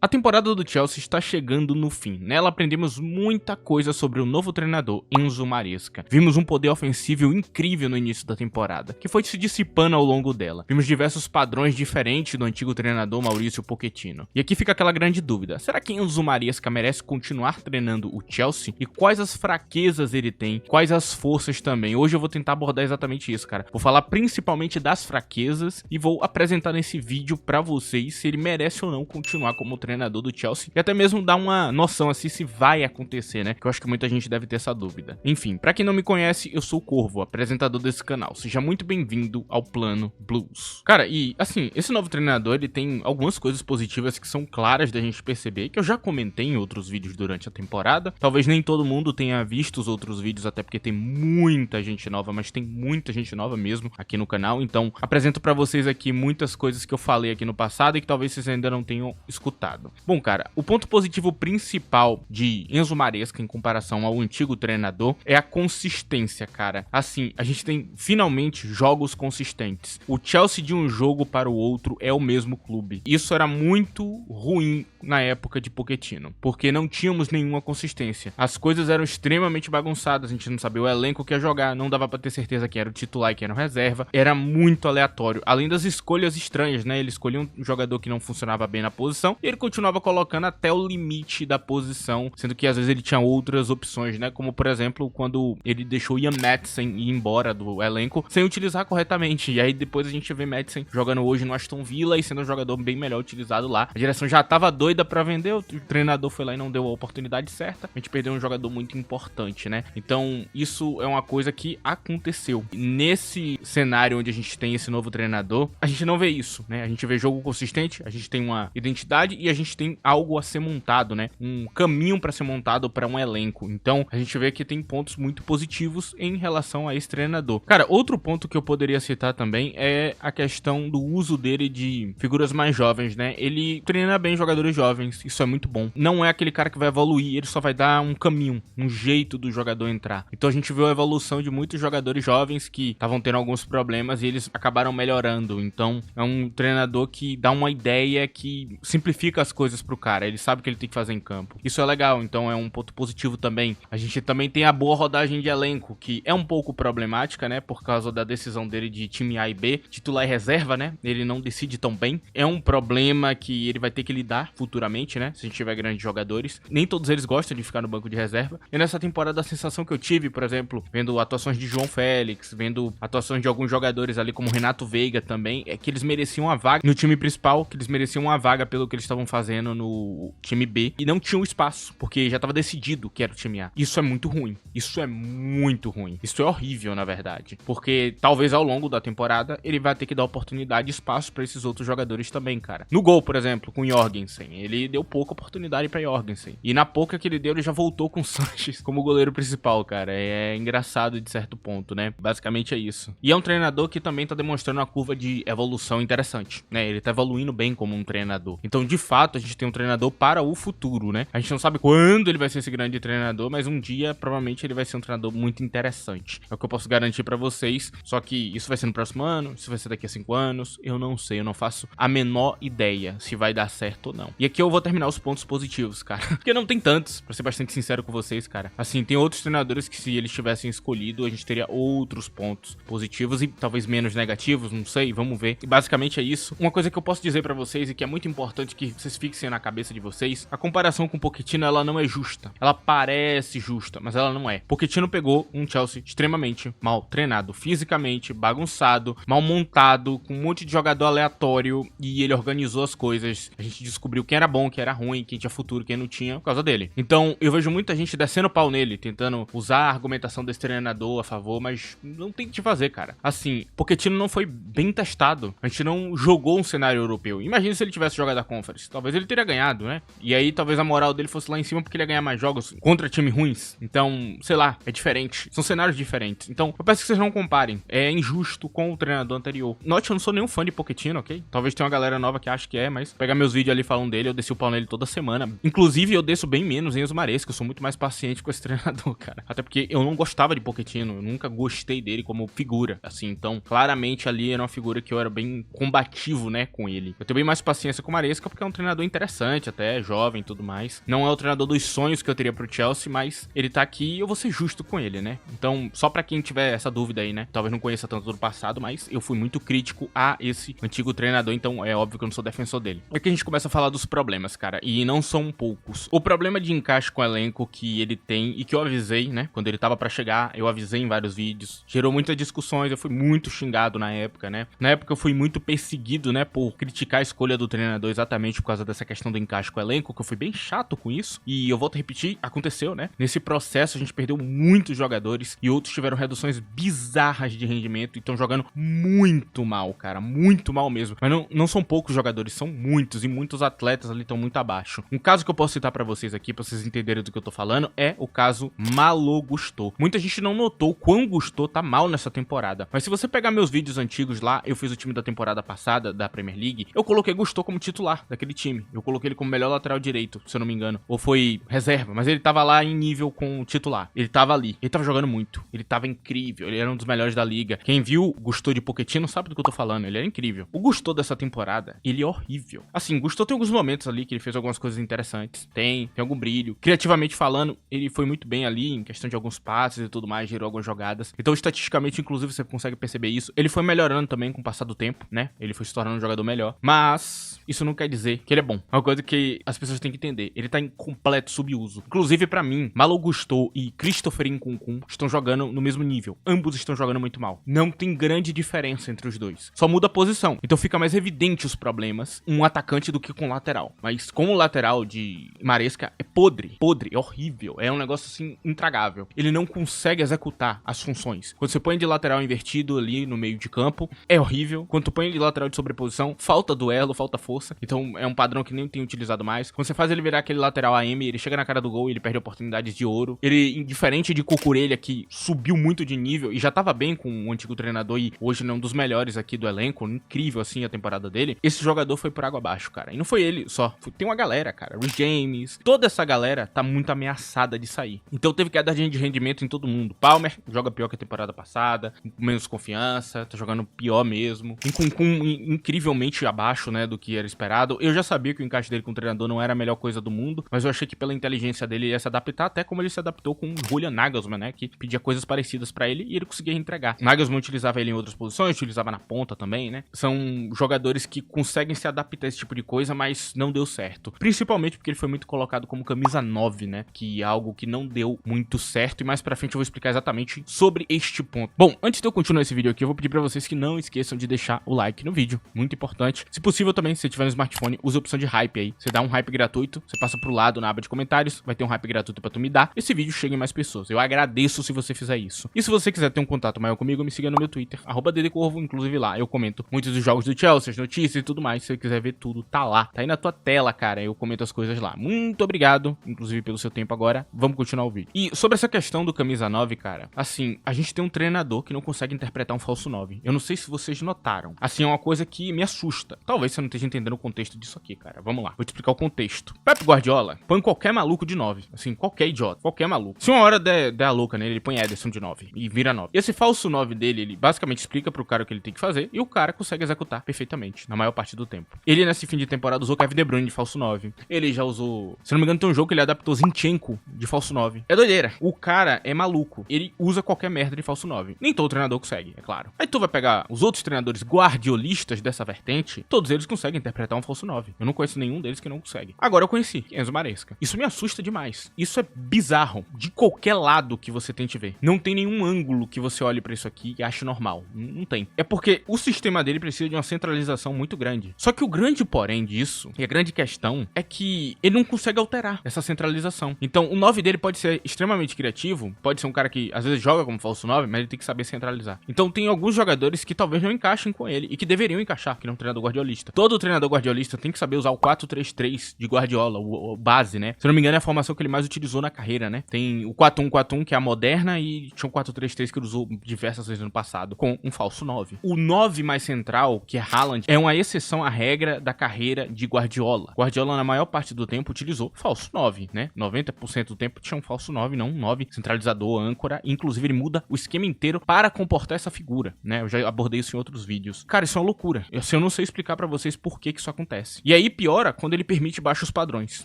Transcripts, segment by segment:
A temporada do Chelsea está chegando no fim. Nela aprendemos muita coisa sobre o novo treinador, Enzo Maresca. Vimos um poder ofensivo incrível no início da temporada, que foi se dissipando ao longo dela. Vimos diversos padrões diferentes do antigo treinador Mauricio Pochettino. E aqui fica aquela grande dúvida: será que Enzo Maresca merece continuar treinando o Chelsea? E quais as fraquezas ele tem? Quais as forças também? Hoje eu vou tentar abordar exatamente isso, cara. Vou falar principalmente das fraquezas e vou apresentar nesse vídeo pra vocês se ele merece ou não continuar como treinador do Chelsea, e até mesmo dar uma noção assim se vai acontecer, né? Que eu acho que muita gente deve ter essa dúvida. Enfim, pra quem não me conhece, eu sou o Corvo, apresentador desse canal. Seja muito bem-vindo ao Plano Blues. Cara, e assim, esse novo treinador, ele tem algumas coisas positivas que são claras da gente perceber, que eu já comentei em outros vídeos durante a temporada. Talvez nem todo mundo tenha visto os outros vídeos, até porque tem muita gente nova, mas tem muita gente nova mesmo aqui no canal. Então, apresento pra vocês aqui muitas coisas que eu falei aqui no passado e que talvez vocês ainda não tenham escutado. Bom, cara, o ponto positivo principal de Enzo Maresca em comparação ao antigo treinador é a consistência, cara. Assim, a gente tem finalmente jogos consistentes. O Chelsea de um jogo para o outro é o mesmo clube. Isso era muito ruim na época de Pochettino, porque não tínhamos nenhuma consistência. As coisas eram extremamente bagunçadas, a gente não sabia o elenco que ia jogar, não dava pra ter certeza quem era o titular e quem era o reserva. Era muito aleatório, além das escolhas estranhas, né? Ele escolhia um jogador que não funcionava bem na posição e ele continuava colocando até o limite da posição, sendo que às vezes ele tinha outras opções, né? Como por exemplo, quando ele deixou Ian Maatsen ir embora do elenco sem utilizar corretamente. E aí depois a gente vê Maatsen jogando hoje no Aston Villa e sendo um jogador bem melhor utilizado lá. A direção já tava doida pra vender, o treinador foi lá e não deu a oportunidade certa. A gente perdeu um jogador muito importante, né? Então isso é uma coisa que aconteceu. Nesse cenário onde a gente tem esse novo treinador, a gente não vê isso, né? A gente vê jogo consistente, a gente tem uma identidade e a gente tem algo a ser montado, né? Um caminho para ser montado para um elenco. Então, a gente vê que tem pontos muito positivos em relação a esse treinador. Cara, outro ponto que eu poderia citar também é a questão do uso dele de figuras mais jovens, né? Ele treina bem jogadores jovens, isso é muito bom. Não é aquele cara que vai evoluir, ele só vai dar um caminho, um jeito do jogador entrar. Então, a gente viu a evolução de muitos jogadores jovens que estavam tendo alguns problemas e eles acabaram melhorando. Então, é um treinador que dá uma ideia que simplifica as coisas pro cara, ele sabe o que ele tem que fazer em campo. Isso é legal, então é um ponto positivo também. A gente também tem a boa rodagem de elenco, que é um pouco problemática, né, por causa da decisão dele de time A e B, titular e reserva, né, ele não decide tão bem. É um problema que ele vai ter que lidar futuramente, né, se a gente tiver grandes jogadores. Nem todos eles gostam de ficar no banco de reserva. E nessa temporada a sensação que eu tive, por exemplo, vendo atuações de João Félix, vendo atuações de alguns jogadores ali como Renato Veiga também, é que eles mereciam a vaga no time principal, que eles mereciam uma vaga pelo que eles estavam fazendo no time B e não tinham espaço, porque já estava decidido que era o time A. Isso é muito ruim. Isso é muito ruim. Isso é horrível, na verdade, porque talvez ao longo da temporada ele vai ter que dar oportunidade e espaço para esses outros jogadores também, cara. No gol, por exemplo, com Jorgensen, ele deu pouca oportunidade para Jorgensen. E na pouca que ele deu, ele já voltou com o Sanches como goleiro principal, cara. É engraçado de certo ponto, né? Basicamente é isso. E é um treinador que também tá demonstrando uma curva de evolução interessante, né? Ele tá evoluindo bem como um treinador. Então, de fato, a gente tem um treinador para o futuro, né? A gente não sabe quando ele vai ser esse grande treinador, mas um dia, provavelmente, ele vai ser um treinador muito interessante. É o que eu posso garantir pra vocês. Só que isso vai ser no próximo ano, isso vai ser daqui a 5 anos, eu não sei, eu não faço a menor ideia se vai dar certo ou não. E aqui eu vou terminar os pontos positivos, cara. Porque não tem tantos, pra ser bastante sincero com vocês, cara. Assim, tem outros treinadores que se eles tivessem escolhido, a gente teria outros pontos positivos e talvez menos negativos, não sei, vamos ver. E basicamente é isso. Uma coisa que eu posso dizer pra vocês e que é muito importante que vocês fixem na cabeça de vocês, a comparação com o Pochettino, ela não é justa. Ela parece justa, mas ela não é. Pochettino pegou um Chelsea extremamente mal treinado, fisicamente, bagunçado, mal montado, com um monte de jogador aleatório, e ele organizou as coisas. A gente descobriu quem era bom, quem era ruim, quem tinha futuro, quem não tinha, por causa dele. Então, eu vejo muita gente descendo pau nele, tentando usar a argumentação desse treinador a favor, mas não tem o que fazer, cara. Assim, Pochettino não foi bem testado. A gente não jogou um cenário europeu. Imagina se ele tivesse jogado a Conference. Talvez ele teria ganhado, né? E aí talvez a moral dele fosse lá em cima porque ele ia ganhar mais jogos contra times ruins. Então, sei lá, é diferente. São cenários diferentes. Então, eu peço que vocês não comparem. É injusto com o treinador anterior. Note, eu não sou nenhum fã de Pochettino, ok? Talvez tenha uma galera nova que acha que é, mas pegar meus vídeos ali falando dele, eu desci o pau nele toda semana. Inclusive, eu desço bem menos em Enzo Maresca, eu sou muito mais paciente com esse treinador, cara. Até porque eu não gostava de Pochettino, eu nunca gostei dele como figura, assim. Então, claramente ali era uma figura que eu era bem combativo, né, com ele. Eu tenho bem mais paciência com o Maresca porque é um treinador interessante, até jovem e tudo mais. Não é o treinador dos sonhos que eu teria pro Chelsea, mas ele tá aqui e eu vou ser justo com ele, né? Então, só pra quem tiver essa dúvida aí, né, talvez não conheça tanto do passado, mas eu fui muito crítico a esse antigo treinador, então é óbvio que eu não sou defensor dele. É que a gente começa a falar dos problemas, cara, e não são poucos. O problema de encaixe com o elenco que ele tem e que eu avisei, né, quando ele tava pra chegar, eu avisei em vários vídeos, gerou muitas discussões, eu fui muito xingado na época, né? Na época eu fui muito perseguido, né, por criticar a escolha do treinador exatamente por causa dessa questão do encaixe com o elenco, que eu fui bem chato com isso, e eu volto a repetir, aconteceu, né? Nesse processo a gente perdeu muitos jogadores e outros tiveram reduções bizarras de rendimento e estão jogando muito mal, cara, muito mal mesmo. Mas não são poucos jogadores, são muitos, e muitos atletas ali estão muito abaixo. Um caso que eu posso citar pra vocês aqui, pra vocês entenderem do que eu tô falando, é o caso Malo Gusto. Muita gente não notou quão Gusto tá mal nessa temporada, mas se você pegar meus vídeos antigos lá, eu fiz o time da temporada passada da Premier League, eu coloquei Gusto como titular daquele time. Eu coloquei ele como melhor lateral direito, se eu não me engano. Ou foi reserva, mas ele tava lá em nível com o titular. Ele tava ali. Ele tava jogando muito. Ele tava incrível. Ele era um dos melhores da liga. Quem viu o Gusto de Pochettino sabe do que eu tô falando. Ele era incrível. O Gusto dessa temporada, ele é horrível. Assim, Gusto tem alguns momentos ali que ele fez algumas coisas interessantes. Tem algum brilho. Criativamente falando, ele foi muito bem ali em questão de alguns passes e tudo mais, gerou algumas jogadas. Então, estatisticamente, inclusive, você consegue perceber isso. Ele foi melhorando também com o passar do tempo, né? Ele foi se tornando um jogador melhor. Mas isso não quer dizer que ele é bom. É uma coisa que as pessoas têm que entender. Ele tá em completo subuso. Inclusive, pra mim, Malo Gusto e Christopher Nkunku estão jogando no mesmo nível. Ambos estão jogando muito mal. Não tem grande diferença entre os dois. Só muda a posição. Então fica mais evidente os problemas um atacante do que com o lateral. Mas com o lateral de Maresca é podre. Podre, é horrível. É um negócio assim intragável. Ele não consegue executar as funções. Quando você põe de lateral invertido ali no meio de campo, é horrível. Quando tu põe de lateral de sobreposição, falta duelo, falta força. Então é um padrão que nem tem utilizado mais. Quando você faz ele virar aquele lateral AM, ele chega na cara do gol e ele perde oportunidades de ouro. Ele, diferente de Cucurella, que subiu muito de nível e já tava bem com o antigo treinador e hoje não é um dos melhores aqui do elenco, incrível assim a temporada dele, esse jogador foi por água abaixo, cara. E não foi ele só, tem uma galera, cara, o James, toda essa galera tá muito ameaçada de sair. Então teve queda de rendimento em todo mundo. Palmer joga pior que a temporada passada, com menos confiança, tá jogando pior mesmo. Nkunku incrivelmente abaixo, né, do que era esperado. Eu já sabia que o encaixe dele com o treinador não era a melhor coisa do mundo, mas eu achei que pela inteligência dele ele ia se adaptar, até como ele se adaptou com o Julian Nagelsmann, né, que pedia coisas parecidas pra ele e ele conseguia entregar. Nagelsmann utilizava ele em outras posições, utilizava na ponta também, né. São jogadores que conseguem se adaptar a esse tipo de coisa, mas não deu certo. Principalmente porque ele foi muito colocado como camisa 9, né, que é algo que não deu muito certo, e mais pra frente eu vou explicar exatamente sobre este ponto. Bom, antes de eu continuar esse vídeo aqui, eu vou pedir pra vocês que não esqueçam de deixar o like no vídeo, muito importante. Se possível também, se você tiver no smartphone, use a opção de hype aí. Você dá um hype gratuito, você passa pro lado na aba de comentários, vai ter um hype gratuito pra tu me dar. Esse vídeo chega em mais pessoas. Eu agradeço se você fizer isso. E se você quiser ter um contato maior comigo, me siga no meu Twitter, @ddcorvo, inclusive lá eu comento muitos dos jogos do Chelsea, as notícias e tudo mais. Se você quiser ver tudo, tá lá. Tá aí na tua tela, cara, eu comento as coisas lá. Muito obrigado, inclusive pelo seu tempo agora. Vamos continuar o vídeo. E sobre essa questão do camisa 9, cara, assim, a gente tem um treinador que não consegue interpretar um falso 9. Eu não sei se vocês notaram. Assim, é uma coisa que me assusta. Talvez você não esteja entendendo o contexto disso aqui, cara. Vamos lá, vou te explicar o contexto. Pep Guardiola põe qualquer maluco de 9. Assim, qualquer idiota, qualquer maluco. Se uma hora der a louca nele, ele põe Ederson de 9 e vira 9. E esse falso 9 dele, ele basicamente explica pro cara o que ele tem que fazer e o cara consegue executar perfeitamente, na maior parte do tempo. Ele, nesse fim de temporada, usou Kevin De Bruyne de falso 9. Ele já usou... Se não me engano, tem um jogo que ele adaptou Zinchenko de falso 9. É doideira. O cara é maluco. Ele usa qualquer merda de falso 9. Nem todo treinador consegue, é claro. Aí tu vai pegar os outros treinadores guardiolistas dessa vertente, todos eles conseguem interpretar um falso 9. Eu não conheço nenhum deles que não consegue. Agora eu conheci Enzo Maresca. Isso me assusta demais. Isso é bizarro. De qualquer lado que você tente ver. Não tem nenhum ângulo que você olhe pra isso aqui e ache normal. Não tem. É porque o sistema dele precisa de uma centralização muito grande. Só que o grande porém disso, e a grande questão, é que ele não consegue alterar essa centralização. Então o 9 dele pode ser extremamente criativo, pode ser um cara que às vezes joga como falso 9, mas ele tem que saber centralizar. Então tem alguns jogadores que talvez não encaixem com ele e que deveriam encaixar, que não é um treinador guardiolista. Todo treinador guardiolista tem que saber usar o 4-3-3 de Guardiola, o base, né? Se não me engano é a formação que ele mais utilizou na carreira, né? Tem o 4-1-4-1, que é a moderna, e tinha o 4-3-3 que ele usou diversas vezes no passado, com um falso 9. O 9 mais central, que é Haaland, é uma exceção à regra da carreira de Guardiola. Guardiola. Guardiola, na maior parte do tempo, utilizou falso 9, né? 90% do tempo tinha um falso 9, não um 9 centralizador, âncora. Inclusive, ele muda o esquema inteiro para comportar essa figura, né? Eu já abordei isso em outros vídeos. Cara, isso é uma loucura. Eu não sei explicar pra vocês por que isso acontece. E aí, piora quando ele permite baixos padrões.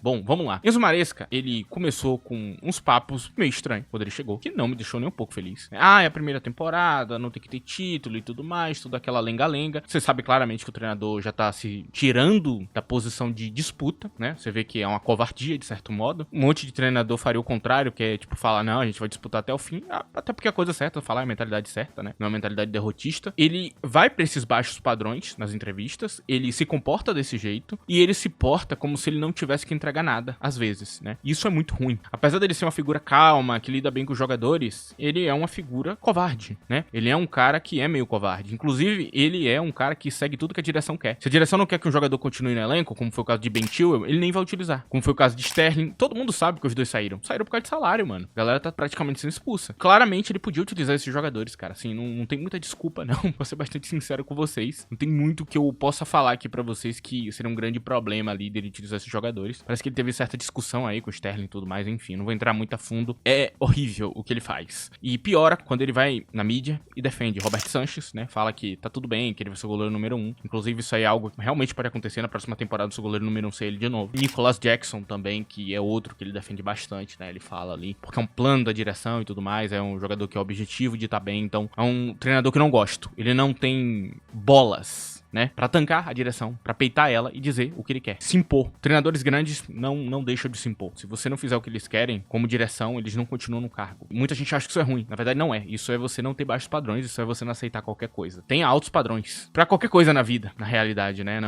Bom, vamos lá. Enzo Maresca, ele começou com uns papos meio estranhos quando ele chegou, que não me deixou nem um pouco feliz. Ah, é a primeira temporada, não tem que ter título e tudo mais, toda aquela lenga-lenga. Você sabe claramente que o treinador já tá se tirando da posição de disputa, né? Você vê que é uma covardia, de certo modo. Um monte de treinador faria o contrário, que é tipo falar, não, a gente vai disputar até o fim. Até porque a coisa certa, falar é a mentalidade certa, né? Não é a mentalidade derrotista. Ele vai pra esses baixos padrões nas entrevistas, ele se comporta desse jeito e ele se porta como se ele não tivesse que entregar nada, às vezes, né? Isso é muito ruim. Apesar dele ser uma figura calma, que lida bem com os jogadores, ele é uma figura covarde, né? Ele é um cara que é meio covarde. Inclusive, ele é um cara que segue tudo que a direção quer. Se a direção não quer que um jogador continue no elenco, como foi o caso de Ben Chilwell, ele nem vai utilizar. Como foi o caso de Sterling, todo mundo sabe que os dois saíram. Saíram por causa de salário, mano. A galera tá praticamente sendo expulsa. Claramente, ele podia utilizar esses jogadores, cara. Assim, não tem muita desculpa, não. Vou ser bastante sincero com vocês. Não tem muito que eu possa falar aqui pra vocês que seria um grande problema ali dele utilizar esses jogadores. Parece que ele teve certa discussão aí com o Sterling e tudo mais, enfim. Não vou entrar muito a fundo. É horrível o que ele faz. E piora quando ele vai na mídia e defende Robert Sanchez, né? Fala que tá tudo bem, que ele vai ser o goleiro número 1. Inclusive, isso aí é algo que realmente pode acontecer na próxima temporada do seu goleiro número 1 ser ele de novo. Nicholas Jackson também, que é outro que ele defende bastante, né? Ele fala ali, porque é um plano da direção e tudo mais, é um jogador que é objetivo de estar bem, então é um treinador que eu não gosto. Ele não tem bolas, né, pra tancar a direção, pra peitar ela e dizer o que ele quer. Se impor. Treinadores grandes não deixam de se impor. Se você não fizer o que eles querem, como direção, eles não continuam no cargo. Muita gente acha que isso é ruim. Na verdade, não é. Isso é você não ter baixos padrões, isso é você não aceitar qualquer coisa. Tenha altos padrões. Pra qualquer coisa na vida, na realidade, né?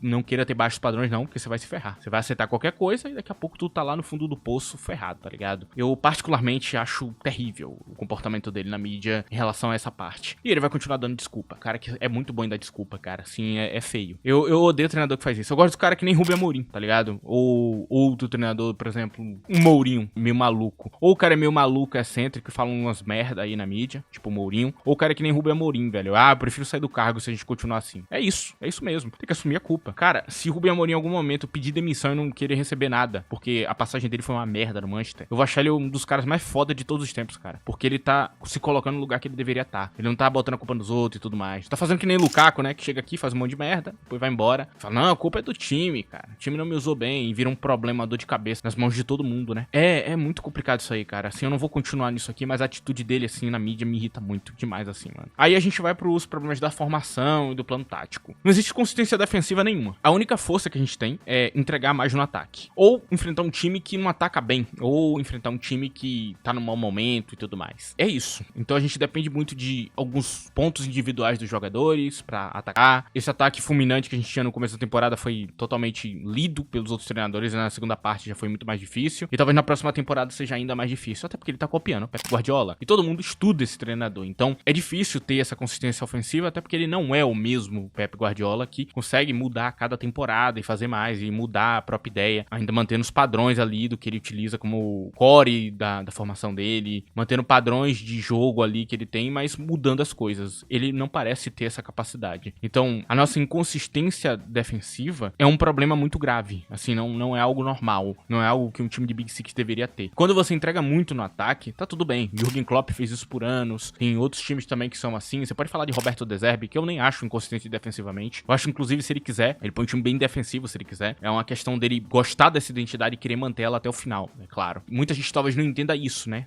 Não queira ter baixos padrões, não, porque você vai se ferrar. Você vai aceitar qualquer coisa e daqui a pouco tu tá lá no fundo do poço ferrado, tá ligado? Eu, particularmente, acho terrível o comportamento dele na mídia em relação a essa parte. E ele vai continuar dando desculpa. Cara, que é muito bom em dar desculpa, cara. Assim, é feio. Eu odeio treinador que faz isso. Eu gosto do cara que nem Rubem Amorim, tá ligado? Ou outro treinador, por exemplo, um Mourinho, meio maluco. Ou o cara é meio maluco, excêntrico, que fala umas merda aí na mídia, tipo o Mourinho. Ou o cara é que nem Rubem Amorim, velho. Ah, eu prefiro sair do cargo se a gente continuar assim. É isso mesmo. Tem que assumir a culpa. Cara, se Rubem Amorim em algum momento pedir demissão e não querer receber nada, porque a passagem dele foi uma merda no Manchester, eu vou achar ele um dos caras mais foda de todos os tempos, cara. Porque ele tá se colocando no lugar que ele deveria estar. Ele não tá botando a culpa nos outros e tudo mais. Tá fazendo que nem Lukaku, né? Que chega aqui, faz um monte de merda, depois vai embora. Fala, não, a culpa é do time, cara. O time não me usou bem e vira um problema, uma dor de cabeça nas mãos de todo mundo, né? É muito complicado isso aí, cara. Assim, eu não vou continuar nisso aqui, mas a atitude dele, assim, na mídia me irrita muito demais, assim, mano. Aí a gente vai pros problemas da formação e do plano tático. Não existe consistência defensiva nenhuma. A única força que a gente tem é entregar mais no ataque. Ou enfrentar um time que não ataca bem. Ou enfrentar um time que tá no mau momento e tudo mais. É isso. Então a gente depende muito de alguns pontos individuais dos jogadores pra atacar. Esse ataque fulminante que a gente tinha no começo da temporada foi totalmente lido pelos outros treinadores, e na segunda parte já foi muito mais difícil, e talvez na próxima temporada seja ainda mais difícil, até porque ele tá copiando o Pep Guardiola, e todo mundo estuda esse treinador, então é difícil ter essa consistência ofensiva, até porque ele não é o mesmo Pep Guardiola que consegue mudar a cada temporada e fazer mais, e mudar a própria ideia, ainda mantendo os padrões ali do que ele utiliza como core da formação dele, mantendo padrões de jogo ali que ele tem, mas mudando as coisas. Ele não parece ter essa capacidade. Então, a nossa inconsistência defensiva é um problema muito grave. Assim, não é algo normal. Não é algo que um time de Big Six deveria ter. Quando você entrega muito no ataque, tá tudo bem. Jürgen Klopp fez isso por anos. Tem outros times também que são assim. Você pode falar de Roberto De Zerbi, que eu nem acho inconsistente defensivamente. Eu acho, inclusive, se ele quiser, ele põe um time bem defensivo, se ele quiser. É uma questão dele gostar dessa identidade e querer manter ela até o final, é claro. Muita gente talvez não entenda isso, né?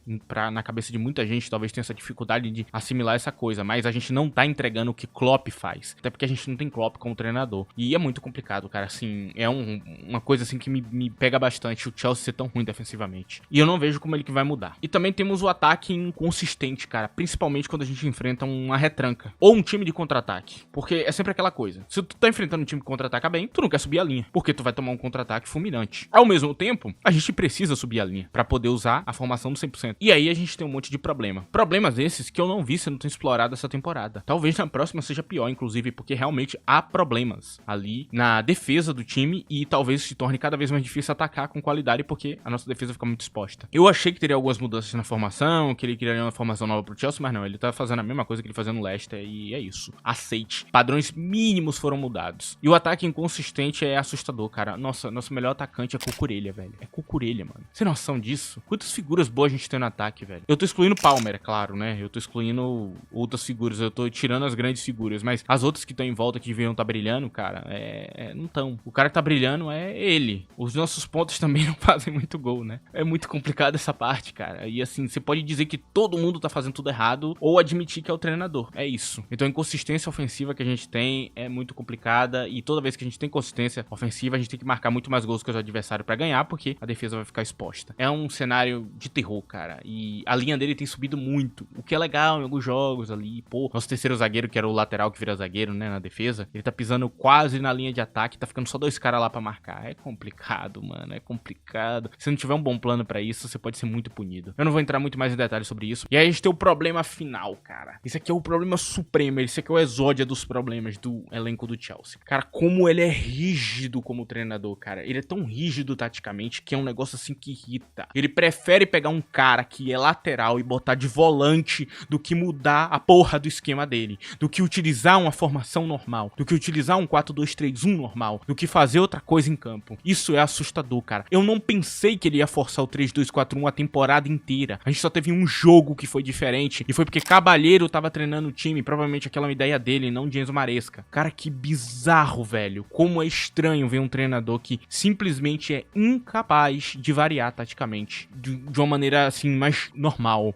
Na cabeça de muita gente, talvez tenha essa dificuldade de assimilar essa coisa. Mas a gente não tá entregando o que Klopp faz. Até porque a gente não tem Klopp como treinador. E é muito complicado, cara. Assim, é uma coisa assim que me pega bastante o Chelsea ser tão ruim defensivamente. E eu não vejo como ele que vai mudar. E também temos o ataque inconsistente, cara. Principalmente quando a gente enfrenta uma retranca. Ou um time de contra-ataque. Porque é sempre aquela coisa. Se tu tá enfrentando um time que contra-ataca bem, tu não quer subir a linha. Porque tu vai tomar um contra-ataque fulminante. Ao mesmo tempo, a gente precisa subir a linha pra poder usar a formação do 100%. E aí a gente tem um monte de problema. Problemas esses que eu não vi sendo explorado essa temporada. Talvez na próxima seja pior, inclusive, porque realmente há problemas ali na defesa do time e talvez se torne cada vez mais difícil atacar com qualidade porque a nossa defesa fica muito exposta. Eu achei que teria algumas mudanças na formação, que ele criaria uma formação nova pro Chelsea, mas não, ele tá fazendo a mesma coisa que ele fazia no Leicester e é isso. Aceite. Padrões mínimos foram mudados. E o ataque inconsistente é assustador, cara. Nossa, nosso melhor atacante é Cucurella, velho. É Cucurella, mano. Você tem noção disso? Quantas figuras boas a gente tem no ataque, velho? Eu tô excluindo Palmer, é claro, né? Eu tô excluindo outras figuras, eu tô tirando as grandes figuras, mas as outras que estão em volta que deviam estar brilhando, cara, não tão. O cara que tá brilhando é ele. Os nossos pontos também não fazem muito gol, né? É muito complicado essa parte, cara. E assim, você pode dizer que todo mundo tá fazendo tudo errado ou admitir que é o treinador. É isso. Então a inconsistência ofensiva que a gente tem é muito complicada e toda vez que a gente tem consistência ofensiva, a gente tem que marcar muito mais gols que os adversários pra ganhar, porque a defesa vai ficar exposta. É um cenário de terror, cara. E a linha dele tem subido muito, o que é legal em alguns jogos ali. Pô, nosso terceiro zagueiro, que era o lateral que vira zagueiro, né, na defesa, ele tá pisando quase na linha de ataque, tá ficando só 2 caras lá pra marcar. É complicado, mano, é complicado. Se não tiver um bom plano pra isso, você pode ser muito punido. Eu não vou entrar muito mais em detalhes sobre isso. E aí a gente tem o problema final, cara. Esse aqui é o problema supremo, esse aqui é o exódia dos problemas do elenco do Chelsea. Cara, como ele é rígido como treinador, cara. Ele é tão rígido taticamente que é um negócio assim que irrita. Ele prefere pegar um cara que é lateral e botar de volante do que mudar a porra do esquema dele, do que utilizar uma formação normal, do que utilizar um 4-2-3-1 normal, do que fazer outra coisa em campo. Isso é assustador, cara. Eu não pensei que ele ia forçar o 3-2-4-1 a temporada inteira. A gente só teve um jogo que foi diferente e foi porque Caballero tava treinando o time, provavelmente aquela ideia dele, não de Enzo Maresca. Cara, que bizarro, velho. Como é estranho ver um treinador que simplesmente é incapaz de variar taticamente de uma maneira assim mais normal.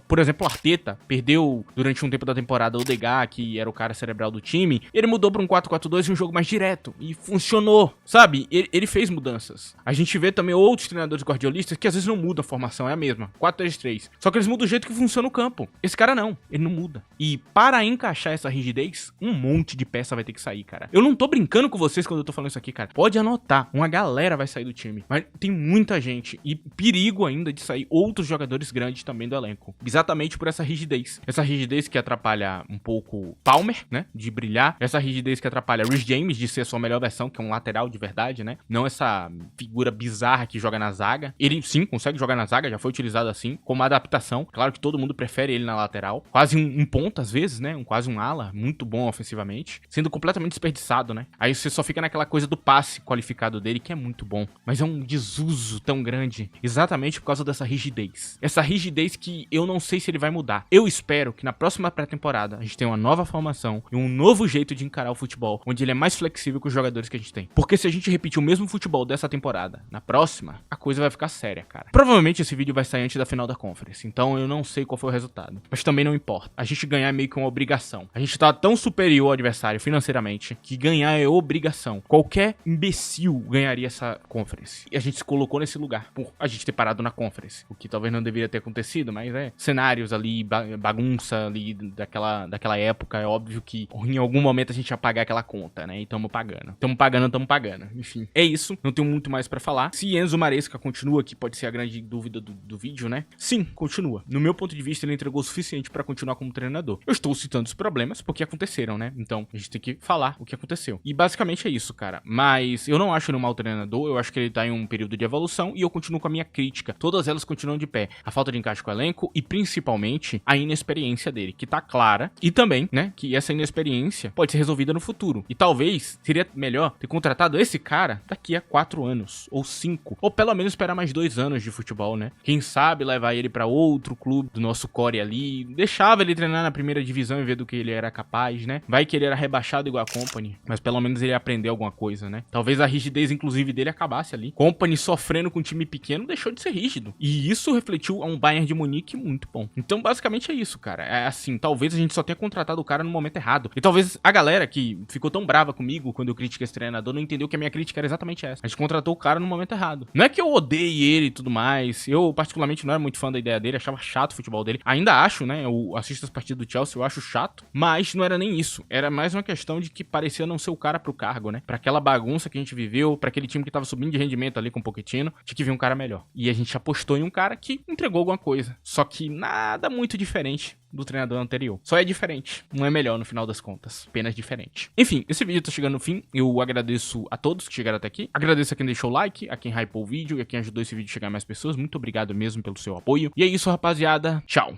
Por exemplo, o Arteta perdeu durante um tempo da temporada o Odegaard, que era o cara cerebral do time. Ele mudou pra um 4-4-2 e um jogo mais direto. E funcionou, sabe? Ele fez mudanças. A gente vê também outros treinadores guardiolistas que às vezes não mudam a formação, é a mesma. 4-3-3. Só que eles mudam o jeito que funciona o campo. Esse cara não. Ele não muda. E para encaixar essa rigidez, um monte de peça vai ter que sair, cara. Eu não tô brincando com vocês quando eu tô falando isso aqui, cara. Pode anotar. Uma galera vai sair do time. Mas tem muita gente. E perigo ainda de sair outros jogadores grandes também do elenco. Exatamente por essa rigidez. Essa rigidez que atrapalha um pouco Palmer, né? De brilhar. Essa rigidez que atrapalha Reece James de ser a sua melhor versão, que é um lateral de verdade, né? Não essa figura bizarra que joga na zaga. Ele sim consegue jogar na zaga, já foi utilizado assim, como adaptação. Claro que todo mundo prefere ele na lateral. Quase um ponta às vezes, né? Quase um ala. Muito bom ofensivamente. Sendo completamente desperdiçado, né? Aí você só fica naquela coisa do passe qualificado dele, que é muito bom. Mas é um desuso tão grande. Exatamente por causa dessa rigidez. Essa rigidez que eu não sei se ele vai mudar. Eu espero que na próxima pré-temporada a gente tenha uma nova formação e um novo jeito de encarar o futebol, onde ele é mais flexível com os jogadores que a gente tem. Porque se a gente repetir o mesmo futebol dessa temporada, na próxima, a coisa vai ficar séria, cara. Provavelmente esse vídeo vai sair antes da final da Conference, então eu não sei qual foi o resultado. Mas também não importa. A gente ganhar é meio que uma obrigação. A gente tá tão superior ao adversário financeiramente que ganhar é obrigação. Qualquer imbecil ganharia essa Conference. E a gente se colocou nesse lugar por a gente ter parado na Conference. O que talvez não deveria ter acontecido, mas cenários ali, bagunça ali daquela época. É óbvio que em algum momento a gente ia pagar aquela conta, né? E tamo pagando. Tamo pagando. Enfim, é isso. Não tenho muito mais pra falar. Se Enzo Maresca continua, que pode ser a grande dúvida do vídeo, né? Sim, continua. No meu ponto de vista, ele entregou o suficiente pra continuar como treinador. Eu estou citando os problemas porque aconteceram, né? Então, a gente tem que falar o que aconteceu. E basicamente é isso, cara. Mas eu não acho ele um mau treinador. Eu acho que ele tá em um período de evolução e eu continuo com a minha crítica. Todas elas continuam de pé. A falta de encaixe com o elenco e principalmente a inexperiência dele, que tá clara. E também, né, que essa inexperiência pode ser resolvida no futuro. E talvez seria melhor ter contratado esse cara daqui a 4 anos, ou 5, ou pelo menos esperar mais 2 anos de futebol, né? Quem sabe levar ele pra outro clube do nosso core ali, deixava ele treinar na primeira divisão e ver do que ele era capaz, né? Vai que ele era rebaixado igual a Kompany, mas pelo menos ele ia aprender alguma coisa, né? Talvez a rigidez, inclusive, dele acabasse ali. Kompany sofrendo com um time pequeno deixou de ser rígido. E isso refletiu a um Bayern de Munique muito bom. Então, basicamente é isso, cara. É assim, talvez a gente só tenha contratado o cara no momento errado. E talvez a galera que ficou tão brava comigo quando eu critiquei esse treinador não entendeu que a minha crítica era exatamente essa. A gente contratou o cara no momento errado. Não é que eu odeie ele e tudo mais. Eu, particularmente, não era muito fã da ideia dele. Achava chato o futebol dele. Ainda acho, né? Eu assisto as partidas do Chelsea, eu acho chato. Mas não era nem isso. Era mais uma questão de que parecia não ser o cara pro cargo, né? Pra aquela bagunça que a gente viveu, pra aquele time que tava subindo de rendimento ali com o Pochettino, tinha que vir um cara melhor. E a gente apostou em um cara que entregou alguma coisa. Só que nada muito diferente do treinador anterior. Só é diferente, não é melhor no final das contas, apenas diferente. Enfim, esse vídeo tá chegando no fim, eu agradeço a todos que chegaram até aqui, agradeço a quem deixou o like, a quem hypou o vídeo e a quem ajudou esse vídeo a chegar a mais pessoas, muito obrigado mesmo pelo seu apoio. E é isso, rapaziada, tchau!